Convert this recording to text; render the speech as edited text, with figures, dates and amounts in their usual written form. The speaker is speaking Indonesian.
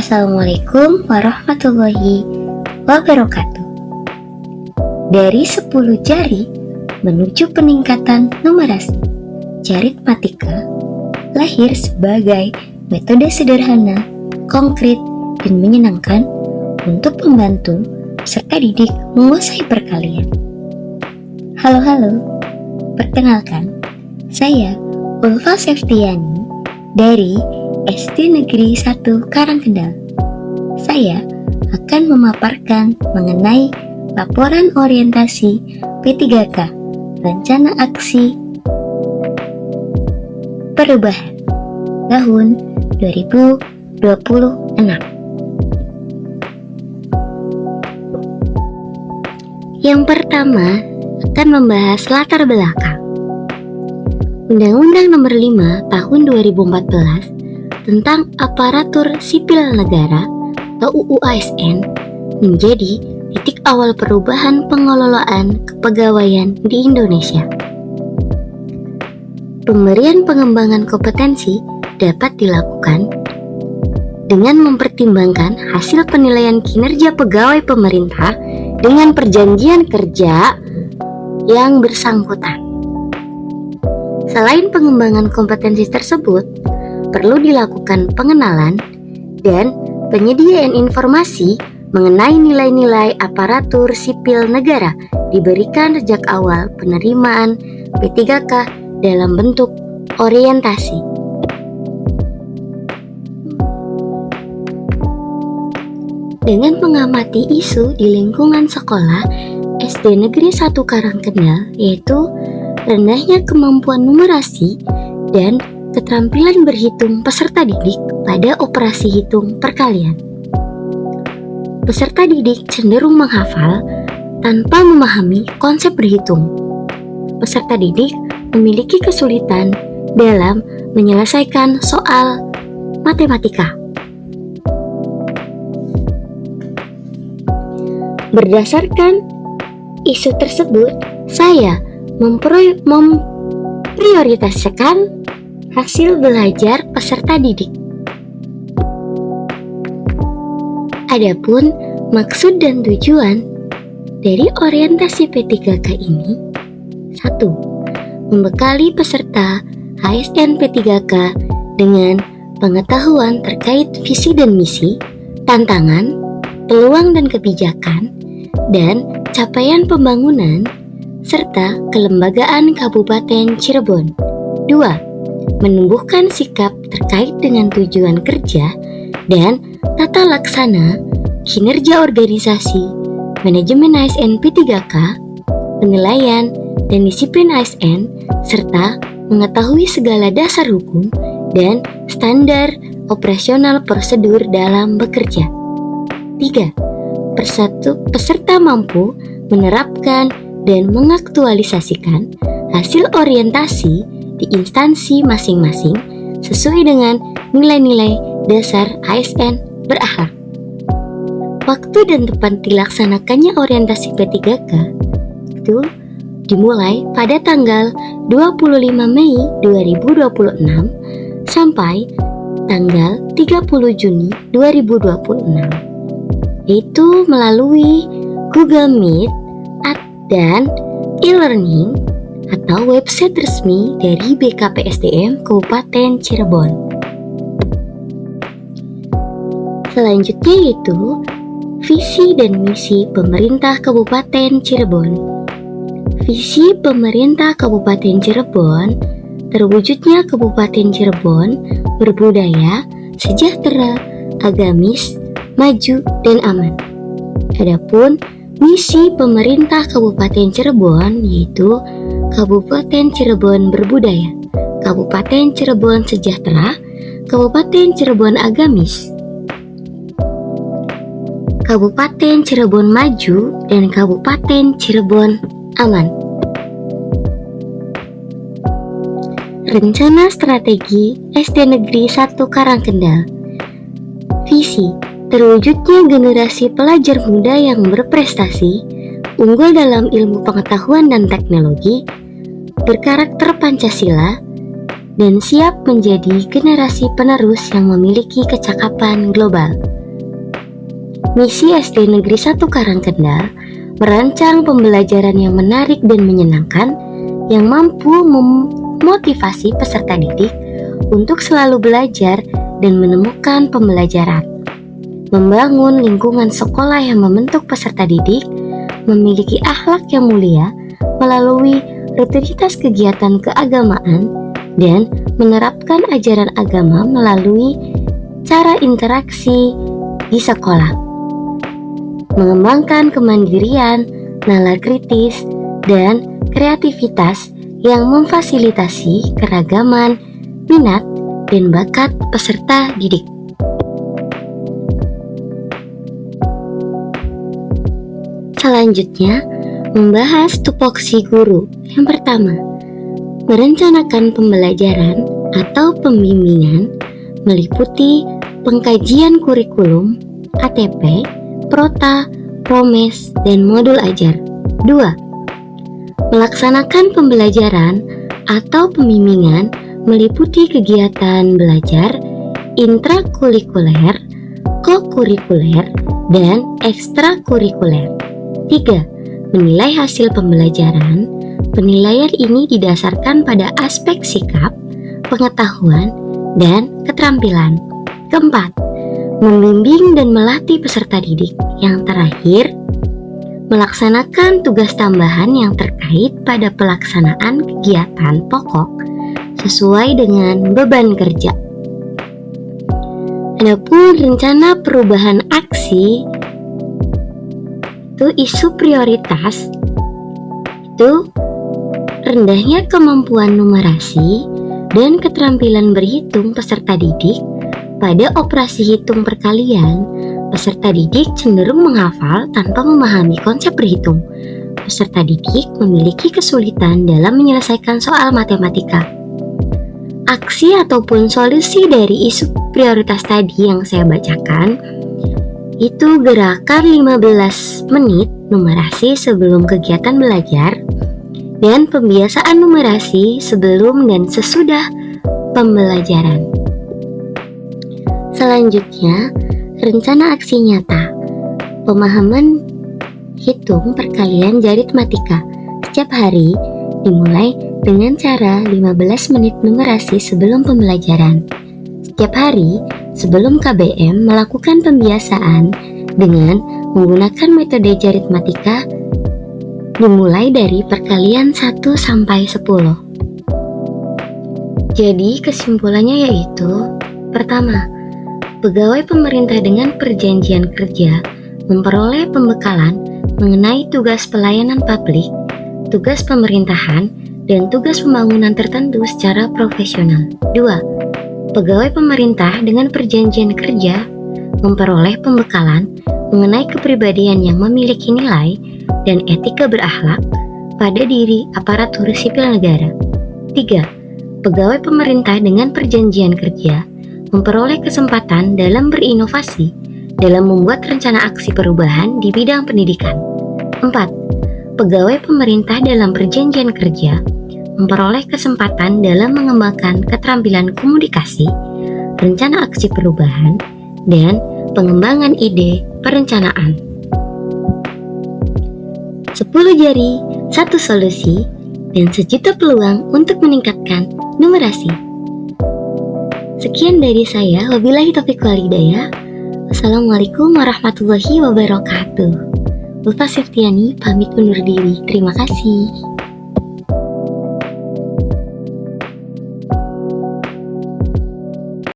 Assalamualaikum warahmatullahi wabarakatuh. Dari 10 jari menuju peningkatan numerasi, Jaritmatika lahir sebagai metode sederhana, konkret, dan menyenangkan untuk membantu peserta didik menguasai perkalian. Halo, perkenalkan, saya Ulfa Septiani dari SD Negeri 1 Karangkendal. Saya akan memaparkan mengenai laporan orientasi P3K, Rencana Aksi Perubahan tahun 2026. Yang pertama akan membahas latar belakang. Undang-Undang Nomor 5 Tahun 2014 tentang Aparatur Sipil Negara atau UU ASN menjadi titik awal perubahan pengelolaan kepegawaian di Indonesia. Pemberian pengembangan kompetensi dapat dilakukan dengan mempertimbangkan hasil penilaian kinerja pegawai pemerintah dengan perjanjian kerja yang bersangkutan. Selain pengembangan kompetensi tersebut, perlu dilakukan pengenalan dan penyediaan informasi mengenai nilai-nilai aparatur sipil negara diberikan sejak awal penerimaan P3K dalam bentuk orientasi. Dengan mengamati isu di lingkungan sekolah SD Negeri 1 Karangkendal, yaitu rendahnya kemampuan numerasi dan keterampilan berhitung peserta didik pada operasi hitung perkalian. Peserta didik cenderung menghafal tanpa memahami konsep berhitung. Peserta didik memiliki kesulitan dalam menyelesaikan soal matematika. Berdasarkan isu tersebut, saya memprioritaskan hasil belajar peserta didik. Adapun maksud dan tujuan dari orientasi P3K ini: 1. Membekali peserta ASN P3K dengan pengetahuan terkait visi dan misi, tantangan, peluang dan kebijakan, dan capaian pembangunan, serta kelembagaan Kabupaten Cirebon. 2. Menumbuhkan sikap terkait dengan tujuan kerja dan tata laksana, kinerja organisasi, manajemen ASN P3K, penilaian dan disiplin ASN, serta mengetahui segala dasar hukum dan standar operasional prosedur dalam bekerja. 3. Peserta mampu menerapkan dan mengaktualisasikan hasil orientasi di instansi masing-masing sesuai dengan nilai-nilai dasar ASN berakhlak. Waktu dan tempat dilaksanakannya orientasi P3K itu dimulai pada tanggal 25 Mei 2026 sampai tanggal 30 Juni 2026, yaitu melalui Google Meet dan e-learning atau website resmi dari BKPSDM Kabupaten Cirebon. Selanjutnya yaitu visi dan misi pemerintah Kabupaten Cirebon. Visi pemerintah Kabupaten Cirebon: terwujudnya Kabupaten Cirebon berbudaya, sejahtera, agamis, maju, dan aman. Adapun misi pemerintah Kabupaten Cirebon yaitu Kabupaten Cirebon berbudaya, Kabupaten Cirebon sejahtera, Kabupaten Cirebon agamis, Kabupaten Cirebon maju, dan Kabupaten Cirebon aman. Rencana Strategi SD Negeri 1 Karangkendal. Visi: terwujudnya generasi pelajar muda yang berprestasi, unggul dalam ilmu pengetahuan dan teknologi, berkarakter Pancasila, dan siap menjadi generasi penerus yang memiliki kecakapan global. Misi SD Negeri 1 Karangkendal merancang pembelajaran yang menarik dan menyenangkan yang mampu memotivasi peserta didik untuk selalu belajar dan menemukan pembelajaran. Membangun lingkungan sekolah yang membentuk peserta didik memiliki akhlak yang mulia melalui rutinitas kegiatan keagamaan dan menerapkan ajaran agama melalui cara interaksi di sekolah. Mengembangkan kemandirian, nalar kritis, dan kreativitas yang memfasilitasi keragaman, minat, dan bakat peserta didik. Selanjutnya, membahas tupoksi guru. Yang pertama, merencanakan pembelajaran atau pembimbingan meliputi pengkajian kurikulum, ATP, Prota, Promes, dan modul ajar. 2. Melaksanakan pembelajaran atau pembimbingan meliputi kegiatan belajar intrakurikuler, kokurikuler, dan ekstrakurikuler. 3. Menilai hasil pembelajaran. Penilaian ini didasarkan pada aspek sikap, pengetahuan, dan keterampilan. Keempat, membimbing dan melatih peserta didik. Yang terakhir, melaksanakan tugas tambahan yang terkait pada pelaksanaan kegiatan pokok sesuai dengan beban kerja. Adapun rencana perubahan aksi itu isu prioritas itu rendahnya kemampuan numerasi dan keterampilan berhitung peserta didik. Pada operasi hitung perkalian, peserta didik cenderung menghafal tanpa memahami konsep berhitung. Peserta didik memiliki kesulitan dalam menyelesaikan soal matematika. Aksi ataupun solusi dari isu prioritas tadi yang saya bacakan itu gerakan 15 menit numerasi sebelum kegiatan belajar dan pembiasaan numerasi sebelum dan sesudah pembelajaran. Selanjutnya, rencana aksi nyata. Pemahaman hitung perkalian aritmatika setiap hari dimulai dengan cara 15 menit numerasi sebelum pembelajaran. Setiap hari sebelum KBM melakukan pembiasaan dengan menggunakan metode aritmatika dimulai dari perkalian 1 sampai 10. Jadi kesimpulannya yaitu, pertama, pegawai pemerintah dengan perjanjian kerja memperoleh pembekalan mengenai tugas pelayanan publik, tugas pemerintahan, dan tugas pembangunan tertentu secara profesional. 2. Pegawai pemerintah dengan perjanjian kerja memperoleh pembekalan mengenai kepribadian yang memiliki nilai dan etika berakhlak pada diri aparatur sipil negara. 3. Pegawai pemerintah dengan perjanjian kerja memperoleh kesempatan dalam berinovasi dalam membuat rencana aksi perubahan di bidang pendidikan. 4. Pegawai pemerintah dalam perjanjian kerja memperoleh kesempatan dalam mengembangkan keterampilan komunikasi, rencana aksi perubahan, dan pengembangan ide perencanaan. 10 jari, 1 solusi, dan sejuta peluang untuk meningkatkan numerasi. Sekian dari saya, wabillahi taufiq wal hidayah. Wassalamualaikum warahmatullahi wabarakatuh. Ulfa Septiani pamit undur diri. Terima kasih.